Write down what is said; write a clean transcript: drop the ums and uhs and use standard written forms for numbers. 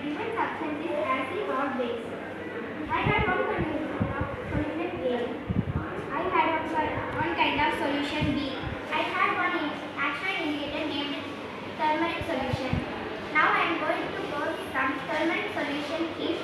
given substance is acid or base. I had one solution A. I had one kind of solution B. I had one action indicator named turmeric solution. Now I am going to go some turmeric solution if